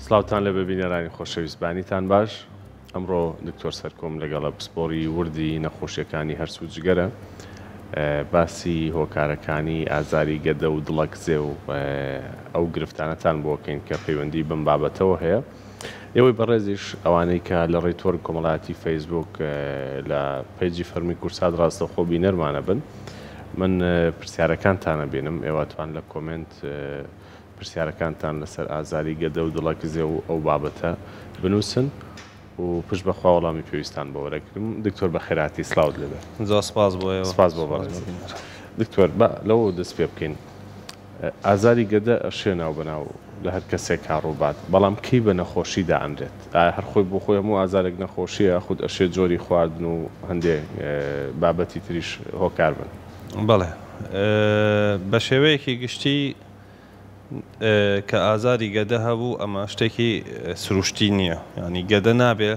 سلااوان لە ببینەرانی خۆشەویستبانیتان باش ئەمڕۆ دکتۆر سەرکۆم لەگەڵە پسپۆری وردی نەخۆشیەکانی هەرس و جگەرە باسی هۆکارەکانی ئازاری گەدە و دڵەکزێ و ئەو گرفتانەتان بۆکەین کە پەیوەندی بم بابەتەوە هەیە ئێوەی بەڕێزیش ئەوانەی کە لە ڕێتۆر کۆمەڵایەتی فەیسبوک لە پێیجی فەرمی کورسات ڕاستەخۆ بینەرمانە بن من پرسیارەکانتانە بینم ئێوەتوان لە کۆمنت پرسیارەکانتان لەسەر ئازاری گەدە و دڵەکزێ و ئەو بابەتە بنووسن و پشت بەخوا وەڵامی پێویستان بە وەرەگرم دکتۆر بە خێراتی سلااوت لێبێ زۆر سپاس بۆ سپاس بۆ بەڕێز دکتۆر لەوە دەست پێ بکەین ئازاری گەدە ئەشێ ناو بەناو لە هەر کەسێک کاڕووبات بەڵام کەی بە نەخۆشی دائەنرێت هەر خۆی بۆ خۆی هەموو ئازارێک نەخۆشیە خود ئەشێ جۆری خواردن و هەندێک بابەتی تریش هۆکار بن بەڵێ بە شێوەیەکی گشتی کە ئازاری گەدە هەبوو ئەمە شتێکی سروشتی نییە ینی گەدە نابێ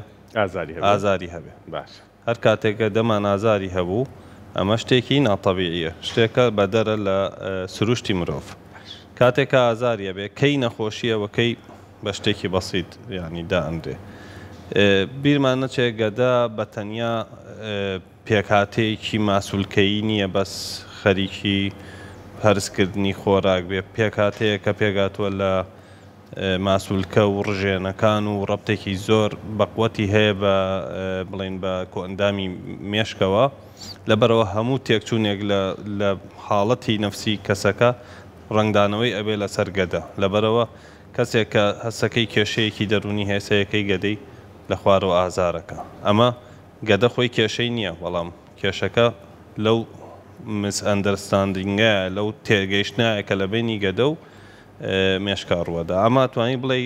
ئازاری هەبێ باش هەر کاتێکە دەمان ئازاری هەبوو ئەمە شتێکی ناتەبیعیە شتێکە بەدەرە لە سروشتی مرۆڤ کاتێکە ئازاریە بێ کەی نەخۆشیەوە کەی بە شتێکی بەسیت ینی دائەندێ بیرمان نەچێت گەدە بە تەنیا پێکهاتەیەکی ماسوولکەیی نییە بەس خەریکی هەرسکردنی خۆراک بێ پێکهاتەیە کە پێگاتووە لە ماسوولکە و ڕژێنەکان و ڕەبتێکی زۆر بەقوەتی هەیە بە بڵین بە کۆئەندامی مێشکەوە لەبەرەوە هەموو تێکچوونێک لە حاڵەتی نەفسی کەسەکە ڕنگدانەوەی ئەبێ لەسەر گەدە لەبەرەوە کەسێک کە هەستەکەی کێشەیەکی دەرونی هێسەیەکەی گەدەی لە خوارەوە ئازارەکە ئەمە گەدە خۆی کێشەی نییە بەڵام کێشەکە لەو مسئەندەرستاندینگە لەو تێگەیشتنایە کە لە بینی گەدە و مێشکە ڕوەدا ئەما توانی بڵێ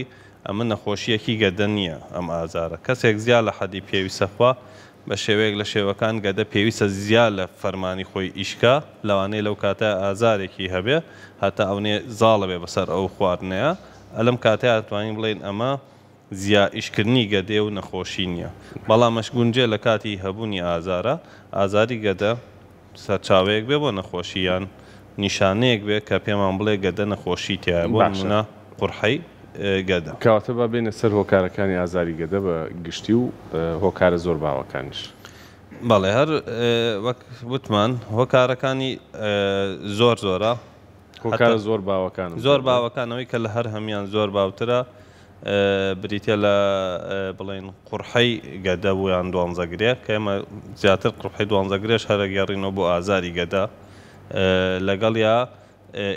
ئەمە نەخۆشیەکی گەدە نییە ئەم ئازارە کەسێک زیاد لە حەدی پێویستەخوا بە شێوەیەک لە شێوەکان گەدە پێویستە زیاد لە فەرمانی خۆی ئیشکا لەوانەیە لەو کاتە ئازارێکی هەبێ هەتا ئەوێ زاڵە بێ بەسەر ئەو خواردنەیە ئەلەم کاتەیە توانین بڵێن ئەمە زیا ئیشکردنی گەدێ و نەخۆشی نییە بەڵام مەشگونجێ لە کاتی هەبوونی ئازارە ئازاری گەدە سەرچاوەیەک بێ بۆ نەخۆشییان نیشانەیەک بێ کە پێمان بڵێ گەدە نەخۆشی تایە بۆ نمونە قورحەی گەدە کەواتە با بینە سەر هۆکارەکانی ئازاری گەدە بە گشتی و هۆکارە زۆر باوەکانیش بەڵێ هەر وەک وتمان هۆکارەکانی زۆر زۆرە هۆکارە زۆر باوەکان زۆر باوەکانەوەی کە لە هەر هەمیان زۆر باوترە بریتە لە بڵێن قورحەی گەدە بوویان دوانزەگرێ کە ئێمە زیاتر قورحەی دوانزەگرێش هەرە گەڕینەوە بۆ ئازاری گەدە لەگەڵ یا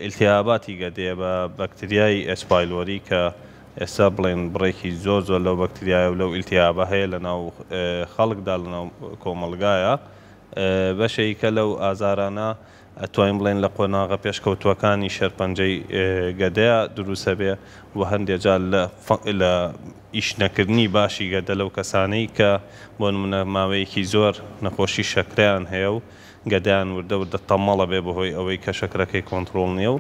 ئیلتیهاباتی گەدەیە بە بەکتریای ئەسپایلۆری کە ئێستا بڵێن بڕێکی زۆر زۆر لەو بەکتریایە و لەو ئیلتیهابە هەیە لە ناو خەڵکدا لە ناو کۆمەڵگایە بەشێکە لەو ئازارانە ئەتوانین بڵێن لە قۆناغە پێشکەوتووەکانی شەرپەنجەی گەدەیە دروستە بێ و هەندێک جار لە ئیشنەکردنی باشی گەدە لەو کەسانەی کە بۆ نمونە ماوەیەکی زۆر نەخۆشی شەکرەیان هەیە و گەدەیان وردە تەمەڵە بێ بەهۆی ئەوەی کە شەکرەکەی کۆنتڕۆڵ نییە و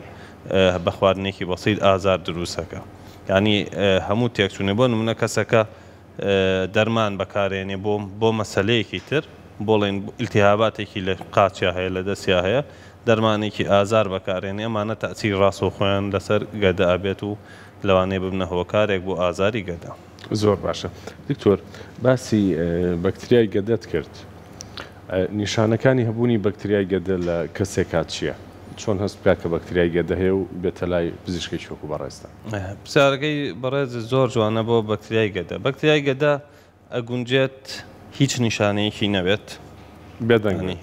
بە خواردنێکی بەسیط ئازار دروستەکە ینی هەموو تێکچوونێ بۆ نمونە کەسەکە دەرمان بەکارێنێ بۆ مەسەلەیەکی تر بۆڵێن ئیلتیهاباتێکی لە قاچیا هەیە لە دەستیا هەیە دەرمانێکی ئازار بەکارێنێ ئەمانە تەأثیر ڕاستەوخۆیان لەسەر گەدە ئەبێت و لەوانەیە ببنە هۆکارێک بۆ ئازاری گەدە زۆر باشە دکتۆر باسی بەکتریای گەدەت کرد نیشانەکانی هەبوونی بەکتریای گەدە لە کەسێکا چییە چۆن هەست بکات کە بەکتریای گەدە هەیە و بێتە لای پزیشکی وەکو بەڕێستە پرسیارەکەی بەڕێز زۆر جوانە بۆ بەکتریای گەدە بەکتریای گەدە ئەگونجێت هیچ نیشانەیەکی نەبێت بێدەنگی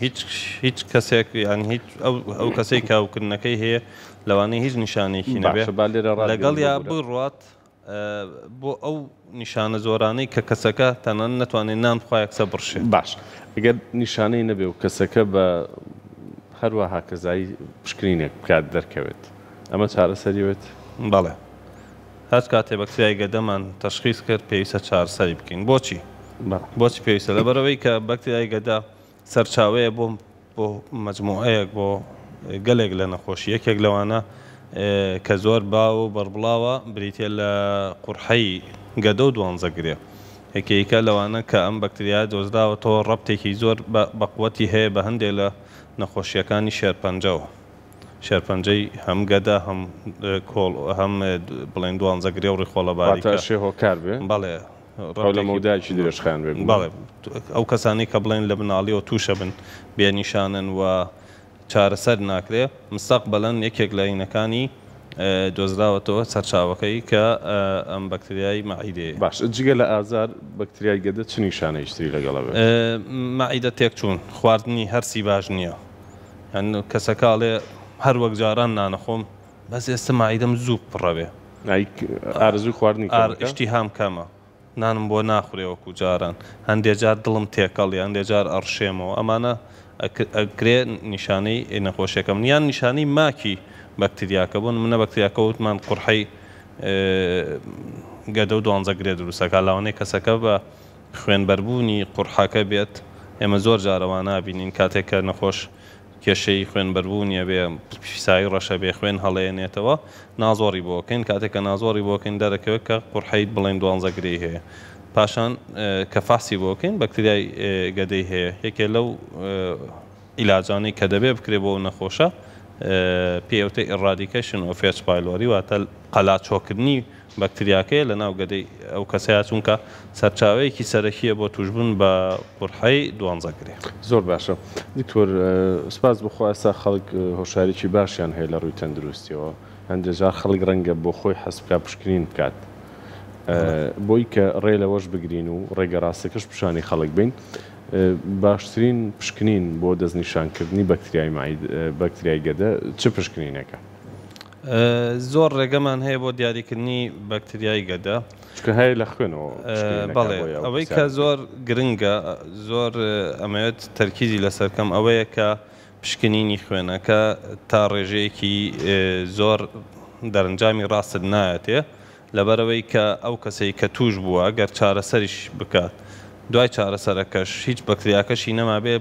هیچ کەسێک یانی هیچ ئەو کەسەی کاوکردنەکەی هەیە لەوانەیە هیچ نیشانێکی نەبێت لەگەڵ یا بڕات بۆ ئەو نیشانە زۆرانەی کە کەسەکە تەنان نەتوانێت نان بخوایە کەسە بڕشێ باش ئەگەر نیشانەی نەبێ و کەسەکە بە هەروەها کەزایی پشکنینێک بکات دەرکەوێت ئەمە چارەسەریوێت بەڵێ هەر کاتێ بەکتریای گەدەمان تەشخیص کرد پێویستە چارەسەری بکەین بۆچی پێویستە لەبەرەوەی کە بەکتریای گەدە سەرچاوەیە بۆ مەجموعەیەک بۆ گەلێک لە نەخۆشی یەکێک لەوانە کە زۆر باو و بەربڵاوە بریتە لە قورحەی گەدە و دوانزەگرێ یەکێکە لەوانە کە ئەم بەکتریا دۆزراوەتەوە ڕەبتێکی زۆر بەقوەتی هەیە بە هەندێک لە نەخۆشیەکانی شێرپەنجەوە شێرپەنجەی هەم گەدا هەم کۆڵ هەم بڵێن دوانزەگرێ و ڕێخۆڵە باریکە شێ هۆکار بێ بەڵێ لە مەودایکی درێژخان بێ بەڵێ ئەو کەسانی کە بڵێن لە بناڵیەوە تووشە بن بێنیشانن و چارەسەر ناکرێ مستەقبەلەن یەکێک لە عینەکانی دۆزراوەتەوە سەرچاوەکەی کە ئەم بەکتریای مەعیدەیە. باش جگە لە ئازار بەکتریای گەدە چ نیشانەیشتری لەگەڵە بێ؟ مەعیدە تێکچوون خواردنی هەرسی باش نییە هەن کەسەکاڵێ هەر وەک جاران نانەخۆم بەس ئێستا مەعیدەم زوو پڕەبێ ئارزوو خواردنی ئشتی هام کەمە نانم بۆ ناخورێ وەکو جاران هەندێک جار دڵم تێکەڵی هەندێک جار ئەڕشێمەوە ئەمانە ئەگرێ نیشانەی نەخۆشیەکەم نیان نیشانەی ماکی بەکتریاکە بوون منە بەکتریاکە وتمان قورحەی گەدە و دوانزەگرێ دروستەکە لاوانەیە کەسەکە بە خوێنبەربوونی قورحەکە بێت ئێمە زۆر جارەوان نابینین کاتێک کە نەخۆش کێشەی خوێنبەربوونیە بێ پیسایی ڕەشە بێ خوێن هەڵەیەنێتەوە نازۆڕی بۆکەین کاتێک کە نازۆڕی بۆکەین دەرەکەوێت کە قورحەیت بڵێن دوانزەگرەی هەیە پاشان کە فاسی بۆکەین بەکتریای گەدەی هەیە یەکێ لەو ئیلاجانەی کە دەبێ بکرێ بۆ نەخۆشە پێوتە ئێڕادیکەشن و فێچ پایلۆری واتە قەلاچۆکردنی بەکتریاکەیە لە ناو گەدەی ئەو کەسەیە چونکە سەرچاوەیەکی سەرەکیە بۆ توشبوون بە قورحەی دوانزەگرێ. زۆر باشە دکتۆر سپاس بخوا ئێستا خەڵک هۆشارێکی باشیان هەیە لە ڕووی تەندروستیەوە هەندێک جار خەڵک ڕەنگە بۆ خۆی حەز بکات پشکنین بکات بۆی کە ڕێ لەوەش بگرین و ڕێگە ڕاستەکەش پیشانی خەڵک بین باشترین پشکنین بۆ دەستنیشانکردنی بەکتریای گەدە چ پشکنینەکە؟ زۆر ڕێگەمان هەیە بۆ دیاریکردنی بەکتریای گەدە چکە هەیە لە خوێنەوە بەڵێ ئەوەی کە زۆر گرنگە زۆر ئەمەوێت تەرکیزی لەسەرکەم ئەوەیە کە پشکنینی خوێنەکە تا ڕێژەیەکی زۆر دەرەنجامی ڕاست نایەتێ لەبەرەوەی کە ئەو کەسەی کە توش بووە گەر چارەسەریش بکات دوای چارەسەرەکەش هیچ بەکتریاکەشی نەما بێ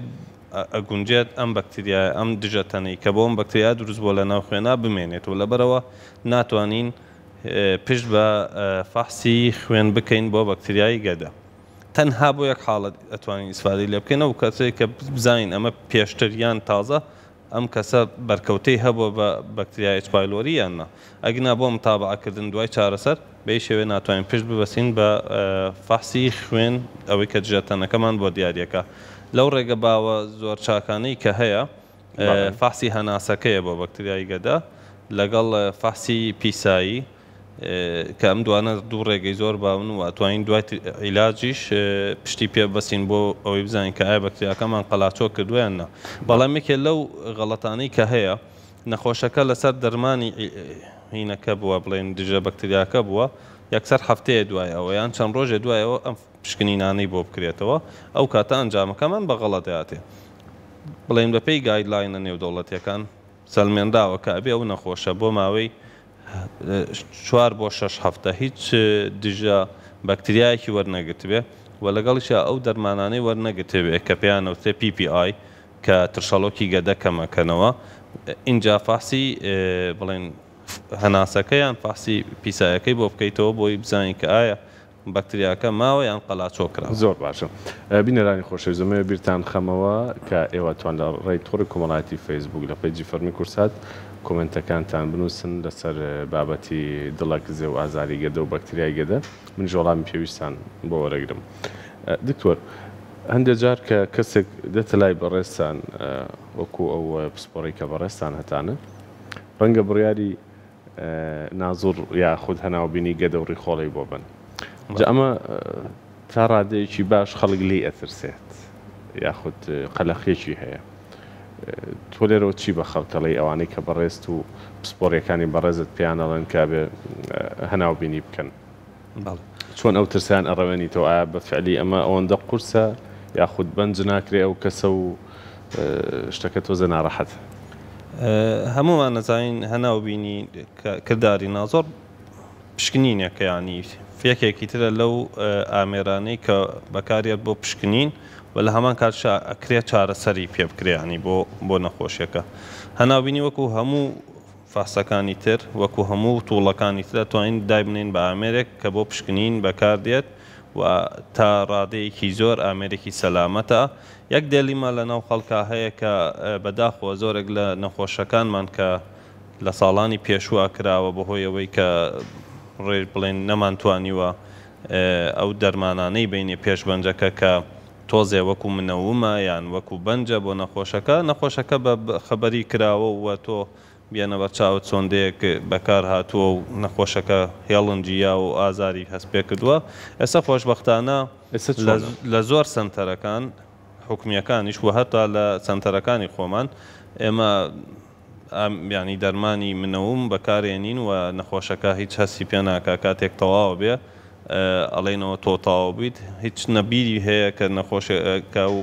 ئەگونجێت ئەم بەکتریای ئەم دژەتەنەی کە بۆ ئەم بەکتریا دروست بۆ لە ناو خوێنا بمێنێتەوە لەبەرەوە ناتوانین پشت بە فەحسی خوێن بکەین بۆ بەکتریای گەدە تەنها بۆ یەک حاڵەت ئەتوانین ئیسفادەی لێ بکەین ئەو کەسەی کە بزانین ئەمە پێشتر یان تازە ئەم کەسە بەرکەوتەی هەبووە بە بەکتریای ئەچ پایلۆری یاننا ئەگنا بۆ متابعەکردن دوای چارەسەر بەی شێوێ ناتوانین پشت ببەسین بە فەحسی خوێن ئەوەی کە دژەتەنەکەمان بۆ دیارەکە لەو ڕێگە باوە زۆر چاکانەی کە هەیە فەحسی هەناسەکەیە بۆ بەکتریای گەدە لەگەڵ فەحسی پیسایی کە ئەم دوانە دوو ڕێگەی زۆر باون و ئەتوانین دوای عیلاجیش پشتی پێ بەسین بۆ ئەوەی بزانین کە ئایا بەکتریاکەمان قەلاچۆ کردوویان نا بەڵام یەکێ لەو غەڵەتانەی کە هەیە نەخۆشەکە لەسەر دەرمانی هینەکە بووە بڵێن دژە بەکتریاکە بووە یەکسەر هەفتەیە دوایەوە یان چەند ڕۆژێ دوایەوە ئەم پشکنینانەی بۆ بکرێتەوە ئەو کاتە ئەنجامەکەمان بە غەڵەتەیاتێ بڵێن بەپێی گایدلاینە نێودەوڵەتیەکان سەلمێنداوە کە ئەبێ ئەو نەخۆشە بۆ ماوەی 4 بۆ 6 هەفتە هیچ دژە بەکتریایەکی وەرنەگرتبێ و لەگەڵیشە ئەو دەرمانانەی وەرنەگرتبێ کە پێیانەوتێ PPI کە ترشەڵۆکی گەدە کەمەکەنەوە اینجا فەحسی بڵێن هەناسەکەیان فەحسی پیسایەکەی بۆ بکەیتەوە بۆی بزانین کە ئایا بەکتریاکە ماوە یان قەلاچۆ کرا. زۆر باشە بینەرانی خۆشەویستمە بیرتان خەمەوە کە ئێوە توان لە ڕێی تۆڕی کۆمەڵایەتی فەیسبوک لە پێیجی فەرمی کورسات کۆمنتەکانتان بنووسن لەسەر بابەتی دڵک زێ و ئازاری گەدە و بەکتریای گەدە من ژۆڵامی پێویستان بۆ وەرەگرم. دکتۆر هەندێک جار کە کەسێک دێتە لای بەڕێستان وەکو ئەو پسپۆڕی کە بەڕێستان هەتانە ڕەنگە بڕیاری نازوڕ یاخود هەناوبینی گەدە و ڕیخۆڵی بۆ بن ئەمە تا ڕادەیەکی باش خەڵک لی ئەترسێت یاخود قەلەخێکی هەیە تۆ لێرەوە چی بە خەڵکەڵی ئەوانەی کە بەڕێست و پسپۆڕیەکانی بەڕێزت پیانەڵێن کابێ هەناوبینی بکەن چۆن ئەو ترسیان ئەڕەوێنیتەوە ئایا بەفعلی ئەمە ئەوەندە قورسە یاخود بەنج ناکرێ ئەو کەسە و شتەکە تۆزە ناڕەحەت هەمومان نەزانین هەناوبینی کردداری نازۆر پشکنینێکە ینی فێکێکی ترە لەو ئامێرانەی کە بەکارێت بۆ پشکنین و لە هەمان کات ئەکرێت چارەسەری پێ بکرێنی بۆ نەخۆشیەکە هەناوبینی وەکو هەموو فاسەکانی تر وەکو هەموو تووڵەکانی ترە توانین دایبنین بە ئامێرێک کە بۆ پشکنین بەکاردێت و تا ڕادەیەکی زۆر ئامێرێکی سەلامەتە یەک دێلیمە لە ناو خەڵکا هەیە کە بەداخەوە زۆرێک لە نەخۆشەکانمان کە لە ساڵانی پێشوە کراوە بەهۆی ئەوەی کە ڕێ بڵێن نەمانتوانیوە ئەو دەرمانانەی بینێ پێشبەنجەکە کە تۆزێ وەکو منەومە یان وەکو بەنجە بۆ نەخۆشەکە بە خەبەری کراوە و تۆ بێنە بە چاوت چۆندەیەک بەکار هاتووە و نەخۆشەکە هێڵنجیا و ئازاری هەست پێ کردووە. ئێستا خۆشبەختانە لە زۆر سنتەرەکان حکومیەکانیش و هەتا لە سنتەرەکانی خۆمان ئێمە ینی دەرمانی منەوم بەکارێنین و نەخۆشەکە هیچ هەستی پێ ناکە کاتێک تەواو بێ ئەڵێنەوە تۆ تاوا بیت هیچ نەبیری هەیە کە نەخۆشەکە و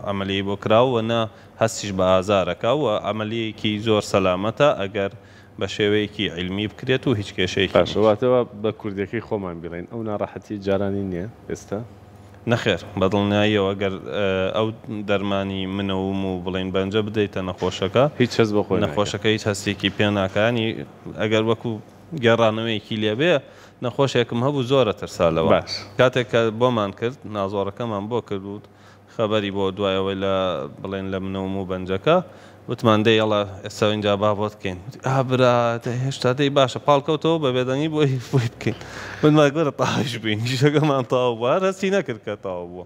ئەمەلی بۆ کراوە نە هەستیش بە ئازارەکە و ئەمەلیەکی زۆر سەلامەتە ئەگەر بە شێوەیەکی علمی بکرێت و هیچ کێشەیەکی پاشەواتەوە بە کوردەکەی خۆمان بڵێن ئەو ناڕەحەتی جارانی نییە ئێستا نەخێر بەدڵنیاییەوە ئەگەر ئەو دەرمانی منەوم و بڵێن بەنجە بدەیتە نەخۆشەکە هیچ هەست بەخۆی نەخۆشەکە هیچ هەستێکی پێ ناکانی ئەگەر وەکو گەڕانەوەیەکی لێبێ نەخۆشێکم هەبوو زۆرە ترسالەوە کاتێک کە بۆمان کرد نازۆڕەکەمان بۆ کردوت خەبەری بۆ دوایەوەی لە بڵێن لە منەوم و بەنجەکە وتمان دەی ئەڵە ئێستا اینجا با بۆت بکەین ئابرا هێشتا دەی باشە پاڵکەوتەوە بە بێدەنگی بۆی بکەین منماگوەرە تاش بین ئیشەکەمان تاو بووە هەستی نەکرد کە تاو بووە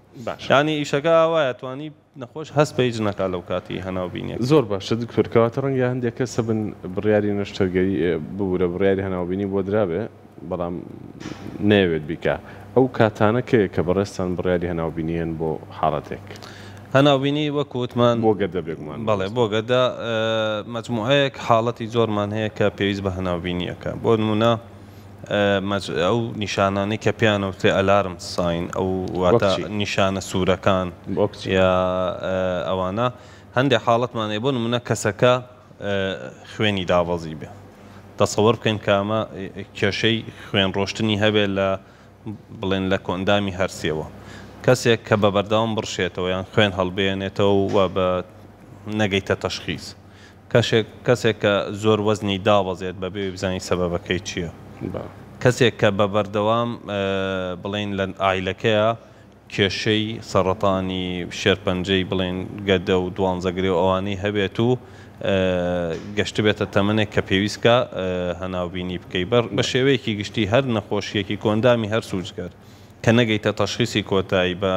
ینی ئیشەکە ئاوایە توانی نەخۆش هەست پێیج نەکا لەو کاتی هەناوبینێک زۆر باشە دکتۆرکەواتە ڕەنگە هەندێک کەسە بن بڕیاری نەشتەرگەری ببوورە بڕیاری هەناوبینی بۆ درابێ بەڵام نەوێت بیکە ئەو کاتانە کە بەڕێستان بڕیاری هەناوبینیان بۆ حاڵەتێک هەناوبینی وەکووتمان بۆ گەدە بێگومان بەڵێ بۆ گەدا مەجموعەیەک حاڵەتی زۆرمان هەیە کە پێویست بە هەناوبینیەکە بۆ نمونە ئەو نیشانانەی کە پیانەوتێ ئەلارم ساین ئەو واتە نیشانە سوورەکان یا ئەوانە هەندێک حاڵەتمان هەیە بۆ نمونە کەسەکە خوێنی داوەزی بێ دەسەوەر بکەین کە ئەمە کێشەی خوێن ڕۆشتنی هەبێت لە بڵێن لە کۆندامی هەرسێەوە کەسێک کە بە بەردەوام بڕشێتەوە یان خوێن هەڵبێنێتەوە و بە نەگەیتە تەشخیص کەسێک کە زۆر وەزنی داوەزێت بەبێ بزانی سەبەبەکەی چییە کەسێک کە بە بەردەوام بڵێن لە ئایلەکەیە کێشەی سەرەتانی شێرپەنجەی بڵێن گەدە و دوانزەگرێ و ئەوانەی هەبێت و گەشت بێتە تەمەنێک کە پێویستکە هەناوبینی بکەی بە شێوەیەکی گشتی هەر نەخۆشیەکی کۆندامی هەر سوودجگەر کە نەگەیتە تەشخیصی کۆتایی بە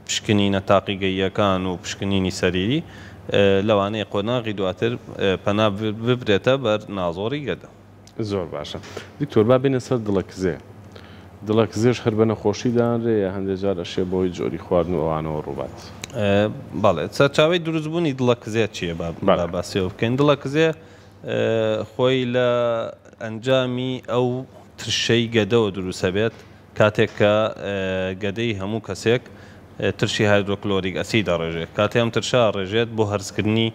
پشکنینە تاقیگەییەکان و پشکنینی سەریری لەوانەیە قۆناغی دواتر پەنا ببرێتە بەر نازۆڕی گەدە زۆر باشە دکتۆر با بێنە سەر دڵەکزێ دڵەکزێش هەر بە نەخۆشی دانرێ یا هەندێک جار ئەشێ بۆی جۆری خواردن و ئەوانەوە ڕووبات بەڵێ سەرچاوی دروستبوونی دڵەکزێ چییە باسیەوە بکەین دڵەکزێ خۆی لە ئەنجامی ئەو ترشەی گەدەوە دروستە بێت کاتێک کە گەدەی هەموو کەسێک ترشی هایدرۆکلۆریک ئەسید دەڕێژێت کاتێ ئەم ترشا ڕێژێت بۆ هەرسکردنی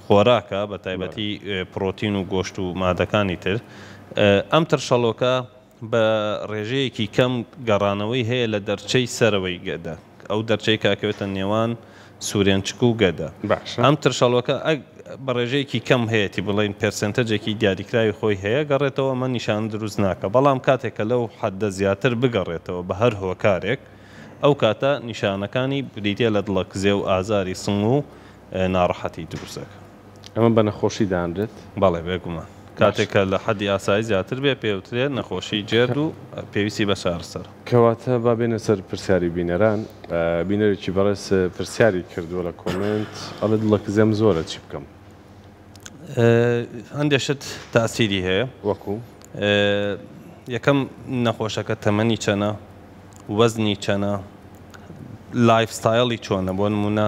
خۆراکە بە تایبەتی پرۆتین و گۆشت و مادەکانی تر ئەم ترشەڵۆکە بە ڕێژەیەکی کەم گەڕانەوەی هەیە لە دەرچەی سەرەوەی گەدە ئەو دەرچەی کاکەوێتە نێوان سوورێنچک و گەدە ئەم ترشەڵۆکە بە ڕێژەیەکی کەم هەیەی بڵین پرسنتەجێکی دیاریکراوی خۆی هەیە گەڕێتەوە ئەمە نیشان دروست ناکە بەڵام کاتێکە لەو حەدە زیاتر بگەڕێتەوە بە هەر هۆکارێک ئەو کاتە نیشانەکانی بریتە لە دڵەکزێ و ئازاری سنگ و ناڕەحەتی دروستەکە ئەمە بە نەخۆشی دانرێت بەڵێ بێگومان کاتێکە لە حەدی ئاسایی زیاتر بێ پێوترێت نەخۆشی جێرد و پێویستی بە چارەسەر کەواتە با بێنە سەر پرسیاری بینەران بینەرێکی بەڕێز پرسیاری کردووە لە کۆمنت ئەڵێ دڵەکزێم زۆرە چی بکەم هەندێشت تاسیری هەیە وەکو یەکەم نەخۆشەکە تەمەنی چەنە وەزنی چەنە لایف ستایلی چۆنە بۆ نمونە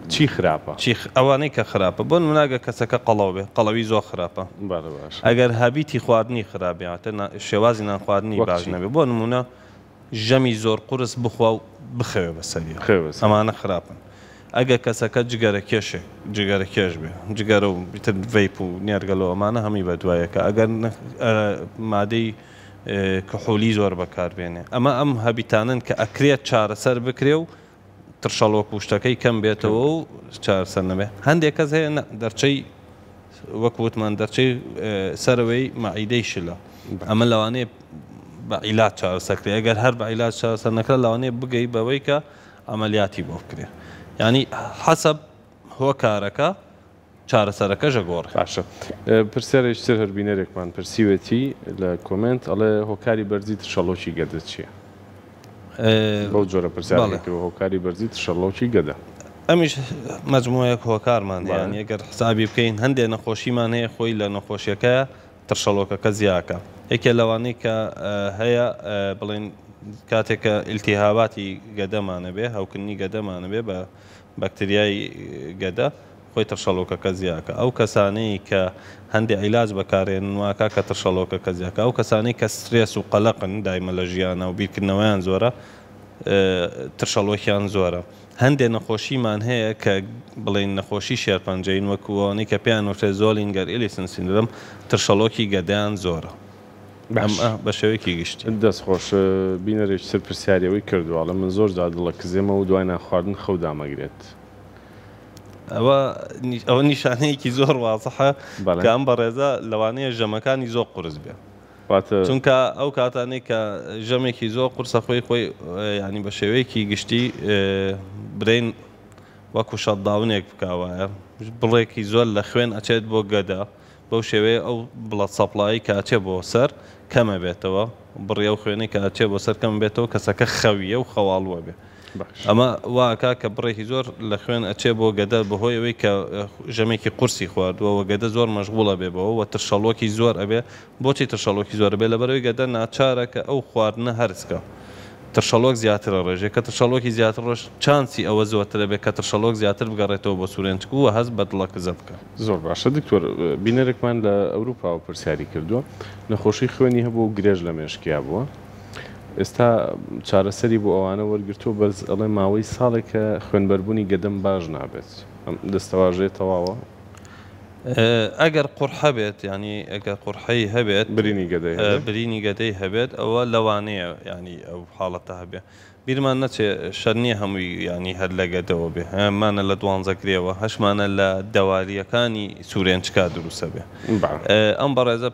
چی خراپە ئەوانەی کە خراپە بۆ نموناگە کەسەکە قەڵەو بێ قەڵەوی زۆر خراپە ئەگەر هەبیتی خواردنی خراپێتە شێوازی نانخواردنی باش نەبێ بۆ نمونە ژەمی زۆر قورس بخوا و بخەوێ بەسەری ئەمانە خراپن ئەگە کەسەکە جگەرە کێشێ جگەرە کێش بێ جگەرە و بیتر ڤیپ و نێرگەلەوە ئەمانە هەمی بەدوایەکە ئەگەر مادەی کحولی زۆر بەکاربێنێ ئەمە ئەم هەبیتانن کە ئەکرێت چارەسەر بکرێ و ترشەڵۆ کوشتەکەی کەم بێتەوە و چارەسەر نەبێ هەندێک کەس هەیە دەرچەی وەکووتمان دەرچەی سەرەوەی مەعیدەی شلە ئەمە لەوانەیە بە عیلات چارەسەرکرێ ئەگەر هەر بە عیلات چارەسەر نەکرا لەوانەیە بگەی بەوەی کە ئەمەلیاتی بۆ بکرێ ینی حەسەب هۆکارەکە چارەسەرەکەژە گۆڕی. باشە پرسیارێکتر هەربینەرێکمان پرسیوەتی لە کۆمنت ئەڵێ هۆکاری بەرزی تشەڵۆکی گەدە چییە؟ بەو جۆرە پرسیارێکەوە هۆکاری بەرزی تشەڵۆکی گەدە. ئەمیش مەجموعەیەک هۆکارمان هەیە ئەگەر حسابی بکەین هەندێک نەخۆشیمان هەیە خۆی لە نەخۆشیەکە ترشەڵۆکەکە زیاکە. یەکێ لەوانەی کە هەیە بڵێن کاتێکە ئیلتیهاباتی گەدەمانە بێ هەوکردنی گەدەمانە بێ بە بەکتریای گەدە خۆی ترشەڵۆکەکە زیاکە. ئەو کەسانەی کە هەندێک عیلاج بەکارێنن واکە کە ترشەڵۆکەکە زیاکە. ئەو کەسانەی کە سترێس و قەلەقن دایمە لە ژیانە و بیرکردنەوەیان زۆرە ترشەڵۆکیان زۆرە. هەندێک نەخۆشیمان هەیە کە بڵێن نەخۆشی شێرپەنجەین وەکووانەی کە پێیان وترێ زۆلینگەر ئێلیسن سیندرۆم ترشەڵۆکی گەدەیان زۆرە. بە شێوەیەکی گشتی دەستخۆش بینەرێک سەر پرسیارەوەی کردووەڵە من زۆر دڵە کزێمە و دوای ناخواردن خەودامەگرێت. ئەوە نیشانەیەکی زۆر وازەحە کە ئەم بەڕێزە لەوانەیە ژەمەکانی زۆر قورس بێ. چونکە ئەو کاتانەی کە ژەمێکی زۆر قورسە خۆی ینی بە شێوەیەکی گشتی برین وەکو شەتداونێک بکوایە بڵێکی زۆر لە خوێن ئەچێت بۆ گەدە بەو شێوەیە ئەو بڵەت سەپڵایی کە ئاچێ بۆ سەر کەمە بێتەوە بڕێ و خوێنی کە ئاچێ بۆ سەر کەم بێتەوە کەسەکە خەویە و خەواڵوە بێ. ئەمە واکە کە بڕێکی زۆر لە خوێن ئەچێ بۆ گەدە بەهۆی ئەوەی کە ژەمێکی قورسی خواردووە گەدە زۆر مەشغوڵە بێ بەوە و ترشەڵۆکی زۆر ئەبێ. بۆچی ترشەڵۆکی زۆر بێ لەبەرەوەی گەدە ناچارە کە ئەو خواردنە هەرسکە ترشەڵۆک زیاترە ڕێژێ کە ترشەڵۆکی زیاتر ڕۆژ چانسی ئەوە زۆرترە بێت کە ترشەڵۆک زیاتر بگەڕێتەوە بۆ سوورێنچک و هەست بە دڵەکزە بکە. زۆر باشە دکتۆر بینەرێکمان لە ئەوروپا و پرسیاری کردووە نەخۆشی خوێنی هەبوو و گرێژ لە مێشکیا بووە. ئێستا چارەسەری بۆ ئەوانە وەرگرتووە بەس ئەڵێ ماوەی ساڵێکە خوێنبەربوونی گەدەم باش نابێت. دەستەواژەیە تەواوە ئەگەر قورحە بێت ینی ئەگەر قورحەی هەبێت برینی گەدەی هەبێت ئەوە لەوانەیە ینی ئەو حاڵەتە هەبێ. بیرمان نەچێ شەر نییە هەمووی ینی هەر لە گەدەوە بێ هەمانە لە دوانزەگرێەوە هەشمانە لە دەواریەکانی سوورێنچکا دروسە بێ. ئەم بەڕێزە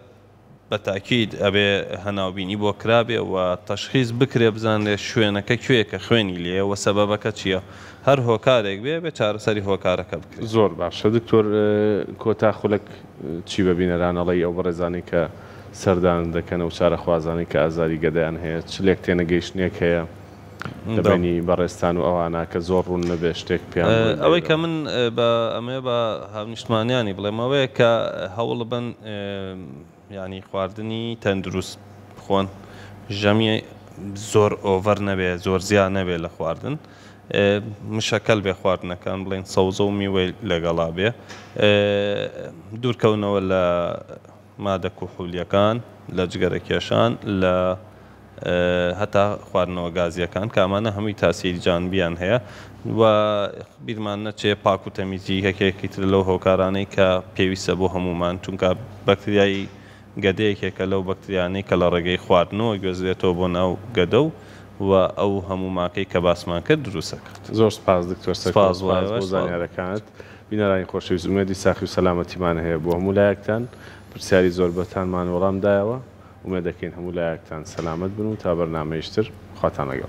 بە تاکید ئەبێ هەناوبینی بۆ کرابێ و تەشخیص بکرێ بزان لێ شوێنەکە کوێیەکە خوێنی لێ و سەبەبەکە چییە هەر هۆکارێک بێ چارەسەری هۆکارەکە بکرێت. زۆر باشە دکتۆر کۆتا خولک چی بەبینەرانەڵی ئەو بەڕێزانی کە سەردان دەکەن و چارە خوازانی کە ئازاری گەدەیان هەیە چلێک تێنەگەیشتنێک هەیە لەبینی بەڕێستان و ئەوانە کە زۆر ڕوون نەبێ شتێک پێیان ئەوەی کە من بە ئەمێ بە هاونیشتمانیانی بڵێم ئەوەیە کە هەوڵ بن ینی خواردنی تەندروست بخۆن ژەمی زۆر ئۆڤەر نەبێ زۆر زیان نەبێ لە خواردن مشەکەل بێ خواردنەکان بڵێن سەوزە و میوەی لەگەڵا بێ دوورکەونەوە لە مادە کوحولیەکان لە جگەرە کێشان لە هەتا خواردنەوە گازیەکان کە ئەمانە هەمووی تاسیری جانبیان هەیە و بیرمان نەچێ پاک و تەمیزی هەکێکی تر لەو هۆکارانەی کە پێویستە بۆ هەمومان چونکە بەکتریایی گەدەیەکێکە لەو بەکتریانەی کە لە ڕێگەی خواردنەوە گوێزرێتەوە بۆ ناو گەدە و ئەو هەموو ماکەی کە باسمان کرد دروستە کرد. زۆر سپاس دکتۆر سەرپاس بۆ زانیارەکانت. بینەرانی خۆشەویست ئومێدی ساخی و سەلامەتیمان هەیە بۆ هەموو لایەکتان پرسیاری زۆر بەتانمان وەڵام دایەوە ئومێدەکەین هەموو لایەکتان سەلامەت بن و تا بەرنامەیشتر خواتان لەگەڵ.